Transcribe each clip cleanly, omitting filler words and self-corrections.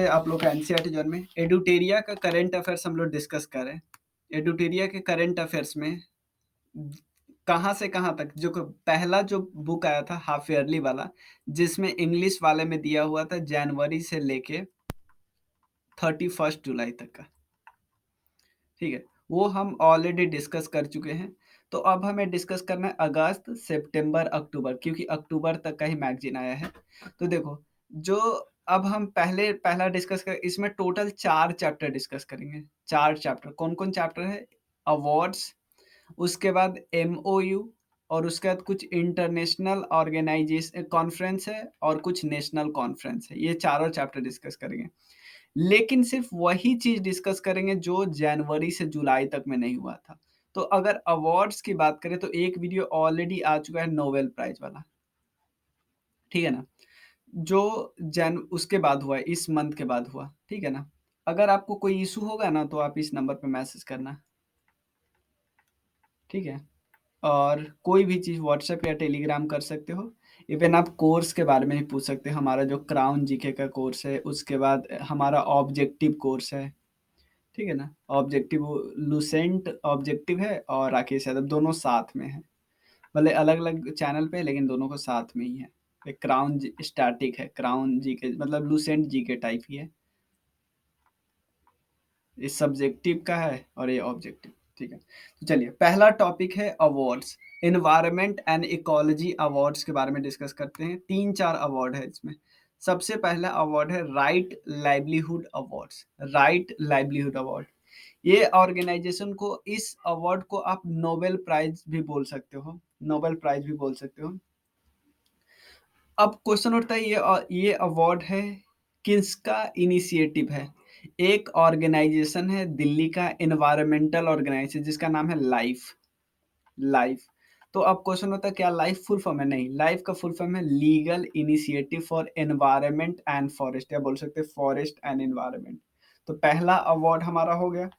आप लोग का एनसीईआरटी जोन में एडुटेरिया का करंट अफेयर्स हम लोग डिस्कस कर रहे हैं। एडुटेरिया के करंट अफेयर्स में कहाँ से कहाँ तक जो पहला जो बुक आया था हाफ ईयरली वाला, जिसमें इंग्लिश वाले में दिया हुआ था जनवरी से लेके 31 जुलाई तक का, ठीक है, वो हम ऑलरेडी डिस्कस कर चुके हैं। तो अब हमें डिस्कस करना है अगस्त, सितंबर, अक्टूबर, क्योंकि अक्टूबर तक का ही मैगजीन आया है। तो देखो, जो अब हम पहला डिस्कस कर, इसमें टोटल 4 चैप्टर डिस्कस करेंगे। 4 चैप्टर कौन कौन चैप्टर है? अवार्ड्स, उसके बाद एमओयू, और उसके बाद कुछ इंटरनेशनल ऑर्गेनाइजेशन कॉन्फ्रेंस है और कुछ नेशनल कॉन्फ्रेंस है। ये चारों चैप्टर डिस्कस करेंगे, लेकिन सिर्फ वही चीज डिस्कस करेंगे जो जनवरी से जुलाई तक में नहीं हुआ था। तो अगर अवार्ड्स की बात करें तो एक वीडियो ऑलरेडी आ चुका है नोबेल प्राइज वाला, ठीक है ना, जो उसके बाद हुआ है, इस मंथ के बाद हुआ, ठीक है ना। अगर आपको कोई इशू होगा ना तो आप इस नंबर पे मैसेज करना, ठीक है। और कोई भी चीज़ व्हाट्सएप या टेलीग्राम कर सकते हो। इवन आप कोर्स के बारे में भी पूछ सकते हो। हमारा जो क्राउन जीके का कोर्स है, उसके बाद हमारा ऑब्जेक्टिव कोर्स है, ठीक है ना। ऑब्जेक्टिव लुसेंट ऑब्जेक्टिव है और राकेश यादव दोनों साथ में है, भले अलग अलग चैनल पे, लेकिन दोनों को साथ में ही है। एक क्राउन स्टैटिक है, क्राउन जीके मतलब लुसेंट जीके टाइप ही है। ये सब्जेक्टिव का है और ये ऑब्जेक्टिव, ठीक है। तो चलिए, पहला टॉपिक है awards. Environment and ecology awards के बारे में डिस्कस करते हैं। 3-4 अवार्ड है इसमें। सबसे पहला अवार्ड है right livelihood awards. Right livelihood award, ये ऑर्गेनाइजेशन को, इस अवार्ड को आप नोबेल प्राइज भी बोल सकते हो, नोबेल प्राइज भी बोल सकते हो। अब क्वेश्चन उठता है, ये अवार्ड है किसका इनिशिएटिव है? एक ऑर्गेनाइजेशन है दिल्ली का, एनवायरमेंटल ऑर्गेनाइजेशन, जिसका नाम है लाइफ। लाइफ। तो अब क्वेश्चन होता है क्या लाइफ फुल फॉर्म है? नहीं, लाइफ का फुल फॉर्म है legal initiative for environment and forest, या बोल सकते हैं फॉरेस्ट एंड एनवायरमेंट। तो पहला अवार्ड हमारा हो गया।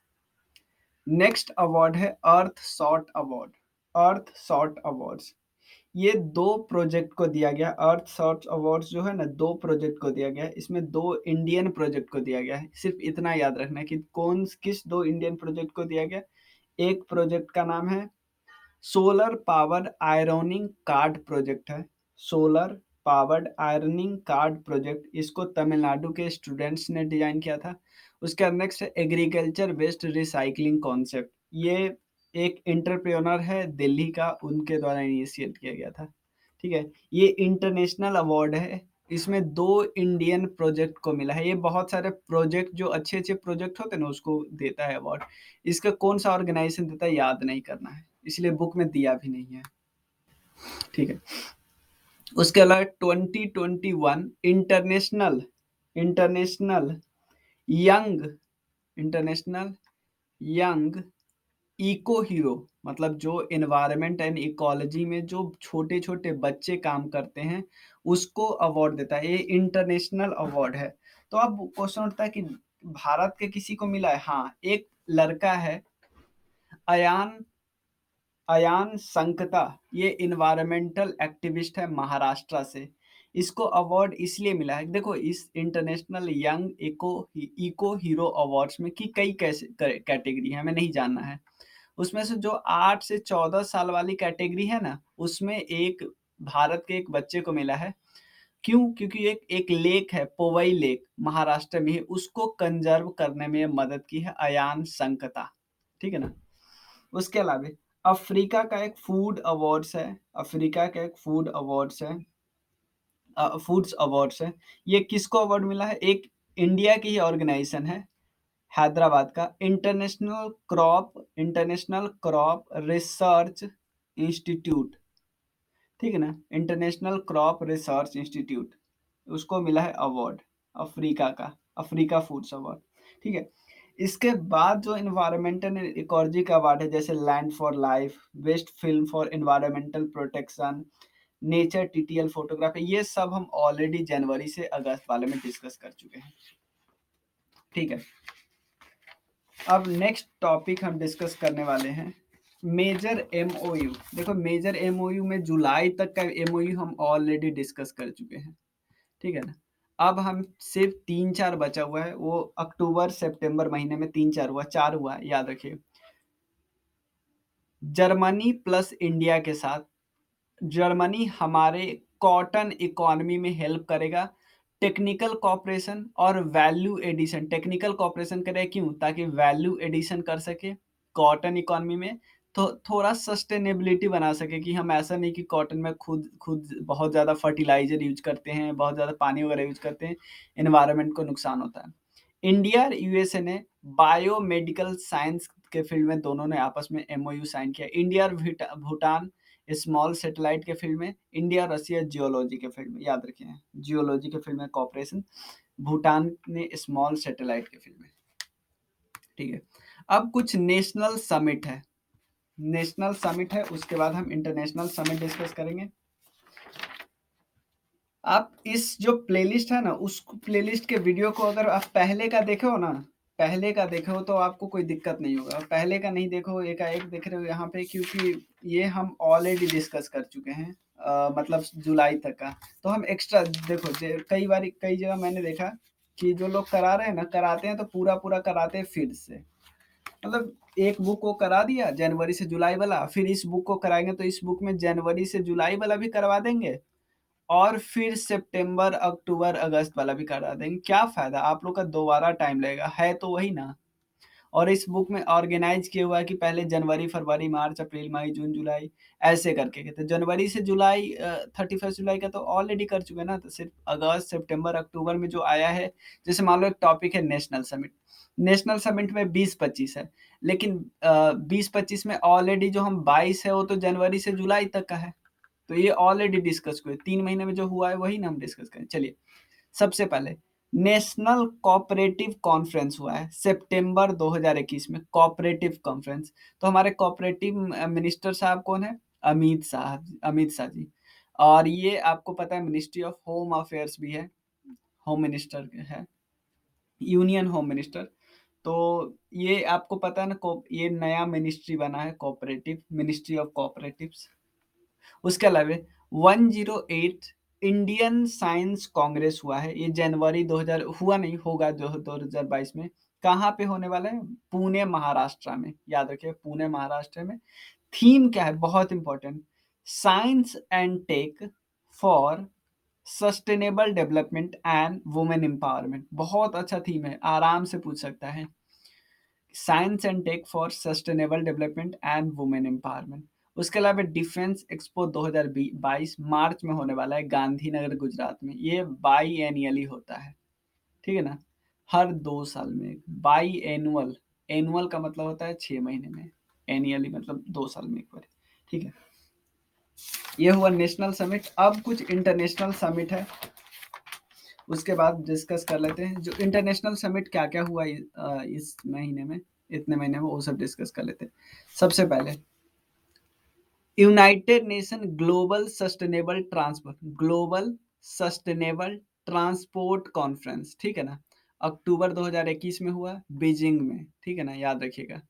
नेक्स्ट अवार्ड है अर्थ शॉर्ट अवार्ड। अर्थ शॉर्ट अवार्ड्स, ये 2 प्रोजेक्ट को दिया गया। अर्थ शॉर्ट अवार्ड्स जो है ना, 2 प्रोजेक्ट को दिया गया है। इसमें 2 इंडियन प्रोजेक्ट को दिया गया है। सिर्फ इतना याद रखना है कि किस 2 इंडियन प्रोजेक्ट को दिया गया। एक प्रोजेक्ट का नाम है solar powered ironing cart project है। Solar powered ironing cart project, इसको तमिलनाडु के स्टूडेंट्स ने डिजाइन किया था। उसके बाद नेक्स्ट है एग्रीकल्चर वेस्ट रिसाइकलिंग कॉन्सेप्ट। ये एक एंटरप्रेन्योर है दिल्ली का, उनके द्वारा इनिशिएट किया गया था, ठीक है। ये इंटरनेशनल अवार्ड है। इसमें 2 इंडियन प्रोजेक्ट को मिला है। ये बहुत सारे प्रोजेक्ट, जो अच्छे अच्छे प्रोजेक्ट होते हैं ना, उसको देता है अवार्ड। इसका कौन सा ऑर्गेनाइजेशन देता है याद नहीं करना है, इसलिए बुक में दिया भी नहीं है, ठीक है। उसके अलावा 2021 international international young international young eco hero, मतलब जो एनवायरनमेंट एंड इकोलॉजी में जो छोटे छोटे बच्चे काम करते हैं, उसको अवार्ड देता है। ये इंटरनेशनल अवार्ड है। तो अब क्वेश्चन उठता है कि भारत के किसी को मिला है? हाँ, एक लड़का है अयान अयान संकता, ये इन्वायरमेंटल एक्टिविस्ट है महाराष्ट्र से। इसको अवार्ड इसलिए मिला है, देखो इस international young eco hero awards में की कई कैसे कैटेगरी है, हमें नहीं जानना है। उसमें से जो 8 से 14 साल वाली कैटेगरी है ना, उसमें एक भारत के एक बच्चे को मिला है। क्यों? क्योंकि एक एक लेक है, पोवई लेक, महाराष्ट्र में है, उसको कंजर्व करने में मदद की है अयान संकता, ठीक है ना। उसके अलावा अफ्रीका का एक फूड अवार्ड्स है। अफ्रीका का एक फूड अवार्ड्स है, फूड्स अवार्ड्स है। ये किसको अवार्ड मिला है? एक इंडिया की ही ऑर्गेनाइजेशन है, हैदराबाद का, इंटरनेशनल क्रॉप रिसर्च इंस्टीट्यूट, ठीक है ना, इंटरनेशनल क्रॉप रिसर्च इंस्टीट्यूट, उसको मिला है अवार्ड अफ्रीका का, अफ्रीका फूड्स अवार्ड, ठीक है। इसके बाद जो इन्वायरमेंटल इकोलॉजी का अवार्ड है, जैसे land for life, best film for environmental protection, nature TTL photography, ये सब हम ऑलरेडी जनवरी से अगस्त वाले में डिस्कस कर चुके हैं, ठीक है। अब नेक्स्ट टॉपिक हम डिस्कस करने वाले हैं मेजर एमओयू। देखो, मेजर एमओयू में जुलाई तक का एमओयू हम ऑलरेडी डिस्कस कर चुके हैं, ठीक है ना। अब हम सिर्फ 3-4 बचा हुआ है, वो अक्टूबर सितंबर महीने में 3-4 हुआ, 4 हुआ है, याद रखिए। जर्मनी प्लस इंडिया के साथ, जर्मनी हमारे कॉटन इकोनॉमी में हेल्प करेगा, टेक्निकल कॉपरेशन और वैल्यू एडिशन। टेक्निकल कॉपरेशन करे क्यों? ताकि वैल्यू एडिशन कर सके कॉटन इकोनॉमी में, तो थोड़ा सस्टेनेबिलिटी बना सके कि हम ऐसा नहीं कि कॉटन में खुद खुद बहुत ज़्यादा फर्टिलाइजर यूज करते हैं, बहुत ज़्यादा पानी वगैरह यूज करते हैं, एनवायरनमेंट को नुकसान होता है। इंडिया और यूएसए ने बायोमेडिकल साइंस के फील्ड में दोनों ने आपस में एमओयू साइन किया। इंडिया और भूटान स्मॉल सैटेलाइट के फील्ड में, इंडिया रशिया जियोलॉजी के फील्ड में, याद रखें जियोलॉजी के फील्ड में कॉपरेशन, भूटान ने स्मॉल सैटेलाइट के फील्ड में। ठीक है, अब कुछ नेशनल समिट है, नेशनल समिट है, उसके बाद हम इंटरनेशनल समिट डिस्कस करेंगे। आप इस जो प्लेलिस्ट है ना, उस प्लेलिस्ट के वीडियो को अगर आप पहले का देखे हो ना, पहले का देखे हो तो आपको कोई दिक्कत नहीं होगा। पहले का नहीं देखो, एकाएक देख रहे हो यहाँ पे, क्योंकि ये हम ऑलरेडी डिस्कस कर चुके हैं, मतलब जुलाई तक का। तो हम एक्स्ट्रा देखो, कई बार कई जगह मैंने देखा कि जो लोग करा रहे हैं ना, कराते हैं तो पूरा पूरा कराते हैं फिर से, मतलब एक बुक को करा दिया जनवरी से जुलाई वाला, फिर इस बुक को कराएंगे तो इस बुक में जनवरी से जुलाई वाला भी करवा देंगे, और फिर सितंबर अक्टूबर अगस्त वाला भी करा देंगे। क्या फायदा, आप लोग का दोबारा टाइम लगेगा, है तो वही ना। और इस बुक में ऑर्गेनाइज किया हुआ है कि पहले जनवरी फरवरी मार्च अप्रैल मई जून जुलाई ऐसे करके कहते, जनवरी से जुलाई 31 जुलाई का तो ऑलरेडी कर चुके हैं ना, तो सिर्फ अगस्त सितंबर अक्टूबर में जो आया है, जैसे मान लो एक टॉपिक है नेशनल समिट, नेशनल समिट में 20-25 है, लेकिन 20-25 में ऑलरेडी जो हम 22 है वो तो जनवरी से जुलाई तक का है, तो ये ऑलरेडी डिस्कस हुए, 3 महीने में जो हुआ है वही ना हम डिस्कस करें। चलिए, सबसे पहले नेशनल कोऑपरेटिव कॉन्फ्रेंस हुआ है सितंबर 2021 में, कोऑपरेटिव कॉन्फ्रेंस। तो हमारे कोऑपरेटिव मिनिस्टर साहब कौन है? अमित शाह जी। और ये आपको पता है मिनिस्ट्री ऑफ होम अफेयर्स भी है, होम मिनिस्टर है, यूनियन होम मिनिस्टर। तो ये आपको पता है ना, ये नया मिनिस्ट्री बना है, कोऑपरेटिव मिनिस्ट्री ऑफ कोऑपरेटिव्स। उसके अलावा 108 इंडियन साइंस कांग्रेस हुआ है, ये जनवरी 2000 हुआ नहीं, होगा 2022 में। कहाँ पे होने वाला है? पुणे महाराष्ट्र में, याद रखिए पुणे महाराष्ट्र में। थीम क्या है? बहुत important, science and tech for sustainable development and women empowerment. बहुत अच्छा थीम है, आराम से पूछ सकता है, science and tech for sustainable development and women empowerment. उसके अलावा डिफेंस एक्सपो 2022 मार्च में होने वाला है गांधीनगर गुजरात में, ये बाई एनियली होता है, ठीक है ना, हर 2 साल में। बाई एनुअल, एनुअल का मतलब होता है 6 महीने में, एनियली मतलब 2 साल में एक बार, ठीक है। ये हुआ नेशनल समिट। अब कुछ इंटरनेशनल समिट है, उसके बाद डिस्कस कर लेते हैं जो इंटरनेशनल समिट क्या क्या हुआ इस महीने में, इतने महीने में, वो सब डिस्कस कर लेते हैं। सबसे पहले United nation global sustainable transport conference, ठीक है ना, अक्टूबर 2021 में हुआ बीजिंग में, ठीक है ना, याद रखिएगा।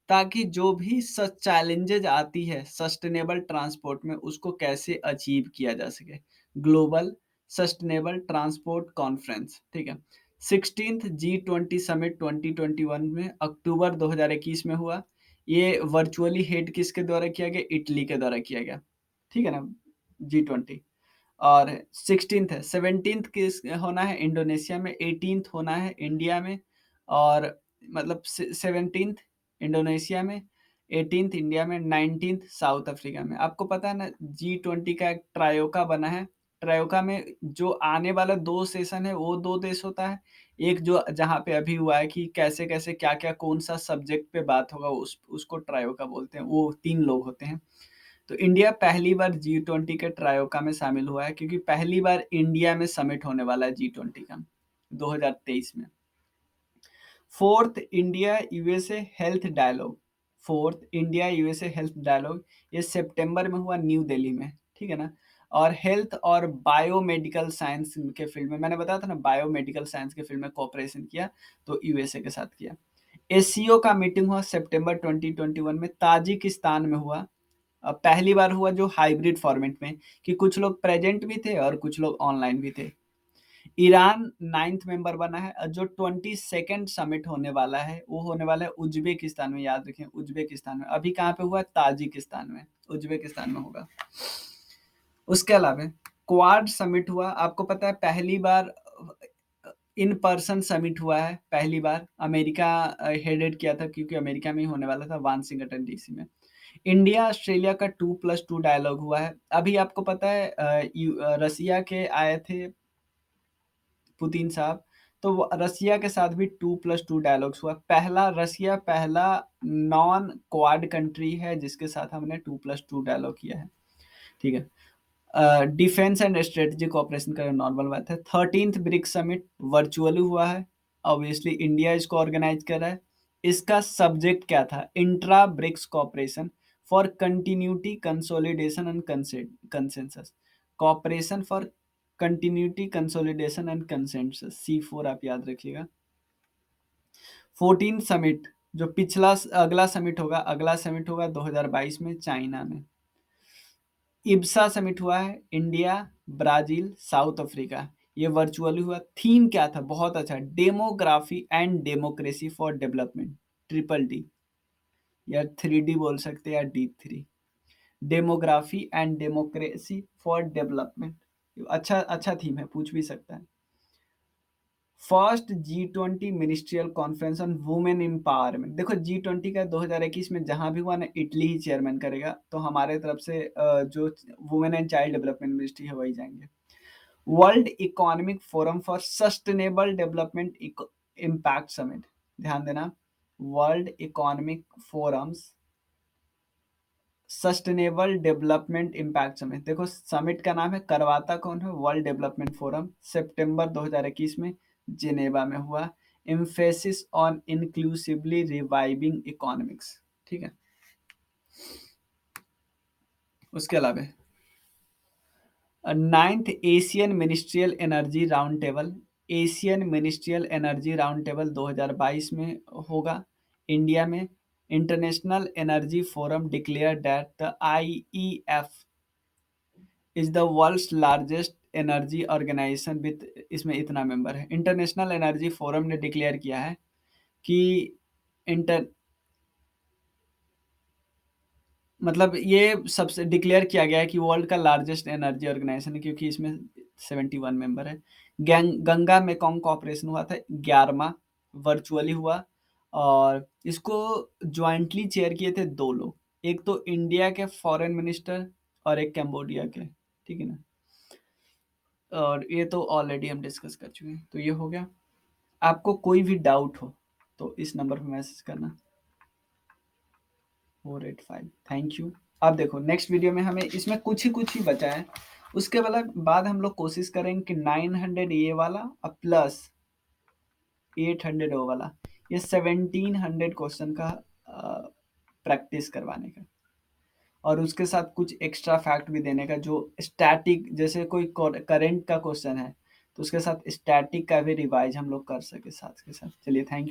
ताकि जो भी चैलेंजेज आती है सस्टेनेबल ट्रांसपोर्ट में, उसको कैसे अचीव किया जा सके, ग्लोबल सस्टेनेबल ट्रांसपोर्ट कॉन्फ्रेंस, ठीक है। 16th G20 समिट 2021 में अक्टूबर 2021 में हुआ, ये वर्चुअली हेड किसके द्वारा किया गया? इटली के द्वारा किया गया, ठीक है ना, G20। और 16th है, 17th किस होना है? इंडोनेशिया में, 18th होना है इंडिया में, और मतलब 17th इंडोनेशिया में, 18th इंडिया में, 19th साउथ अफ्रीका में। आपको पता है ना G20 का एक ट्रायोका बना है, ट्रायोका में जो आने वाला 2 सेशन है वो 2 देश होता है, एक जो जहाँ पे अभी हुआ है कि कैसे कैसे क्या क्या कौन सा सब्जेक्ट पे बात होगा, उसको ट्रायोका बोलते हैं, वो 3 लोग होते हैं। तो इंडिया पहली बार G20 के ट्रायोका में शामिल हुआ है, क्योंकि पहली बार इंडिया में समिट होने वाला है G20 का 2023 में। Fourth India USA health dialogue, fourth India USA health dialogue, ये सितंबर में हुआ न्यू दिल्ली में, ठीक है ना। और हेल्थ और बायोमेडिकल साइंस के फील्ड में, मैंने बताया था ना बायोमेडिकल साइंस के फील्ड में कोऑपरेशन किया, तो यूएसए के साथ किया। एसीओ का मीटिंग हुआ सितंबर 2021 में, ताजिकिस्तान में हुआ। पहली बार हुआ जो हाइब्रिड फॉर्मेट में, कि कुछ लोग प्रेजेंट भी थे और कुछ लोग ऑनलाइन भी थे। ईरान 9th मेंबर बना है और जो 22nd समिट होने वाला है वो होने वाला है उज्बेकिस्तान में। याद रखें, उज्बेकिस्तान में। अभी कहाँ पे हुआ है? ताजिकिस्तान में। उज्बेकिस्तान में होगा। उसके अलावा क्वाड समिट हुआ। आपको पता है पहली बार इन पर्सन समिट हुआ है, पहली बार। अमेरिका हेडेड किया था क्योंकि अमेरिका में ही होने वाला था, वाशिंगटन डीसी में। इंडिया ऑस्ट्रेलिया का 2+2 डायलॉग हुआ है। अभी आपको पता है रसिया के आए थे पुतिन साहब, तो रसिया के साथ भी 2+2 डायलॉग्स हुआ। रसिया पहला नॉन क्वाड कंट्री है जिसके साथ हमने 2+2 डायलॉग किया है। ठीक है। डिफेंस एंड स्ट्रेटेजिक ऑपरेशन का नॉर्मल बात है। 13th ब्रिक्स समिट वर्चुअली हुआ है। ऑब्वियसली इंडिया इसको ऑर्गेनाइज कर रहा है। इसका सब्जेक्ट क्या था? Intra BRICS cooperation for continuity consolidation and consensus. Cooperation for continuity consolidation and consensus, C4 आप याद रखिएगा। 14 समिट जो अगला समिट होगा 2022 में चाइना में। इब्सा समिट हुआ है इंडिया, ब्राजील, साउथ अफ्रीका। ये वर्चुअली हुआ। थीम क्या था? बहुत अच्छा, demography and democracy for development, DDD, या 3D बोल सकते हैं, या D3। Demography and democracy for development. अच्छा अच्छा थीम है, पूछ भी सकता है। First G20 ministerial conference on women empowerment. देखो G20 का 2021 में जहां भी हुआ ना, इटली ही चेयरमैन करेगा, तो हमारे तरफ से जो women and child development ministry है वही जाएंगे। World economic forum for sustainable development impact summit, ध्यान देना, world economic forums sustainable development impact summit. देखो समिट का नाम है, करवाता कौन है? World development forum. सितंबर 2021 में जिनेवा में हुआ। Emphasis on inclusively reviving economics. ठीक है। उसके अलावा 9th Asian ministerial energy round table. Asian ministerial energy round table 2022 में होगा इंडिया में। International energy forum declare that the IEF is the world's largest energy organisation with, इसमें इतना member है। इंटरनेशनल एनर्जी फोरम ने डिक्लेयर किया है कि इंटर मतलब ये सबसे डिक्लेयर किया गया है कि वर्ल्ड का लार्जेस्ट एनर्जी ऑर्गेनाइजेशन है क्योंकि इसमें 71 मेंबर है। गंगा मेकोंग कॉपरेशन हुआ था 11वां, वर्चुअली हुआ। और इसको ज्वाइंटली चेयर किए थे 2 लोग, एक तो इंडिया के फॉरेन मिनिस्टर और एक कैम्बोडिया के। ठीक है ना। और ये तो ऑलरेडी हम डिस्कस कर चुके हैं, तो ये हो गया। आपको कोई भी डाउट हो तो इस नंबर पर मैसेज करना, 485। Thank you. अब देखो नेक्स्ट वीडियो में हमें इसमें कुछ ही बचा है। उसके बाद हम लोग कोशिश करेंगे कि 900 ये वाला और प्लस 800 वो वाला, ये 1700 क्वेश्चन का प्रैक्टिस करवाने का, और उसके साथ कुछ एक्स्ट्रा फैक्ट भी देने का। जो स्टैटिक, जैसे कोई करंट का क्वेश्चन है तो उसके साथ स्टैटिक का भी रिवाइज हम लोग कर सके साथ के साथ। चलिए, थैंक यू।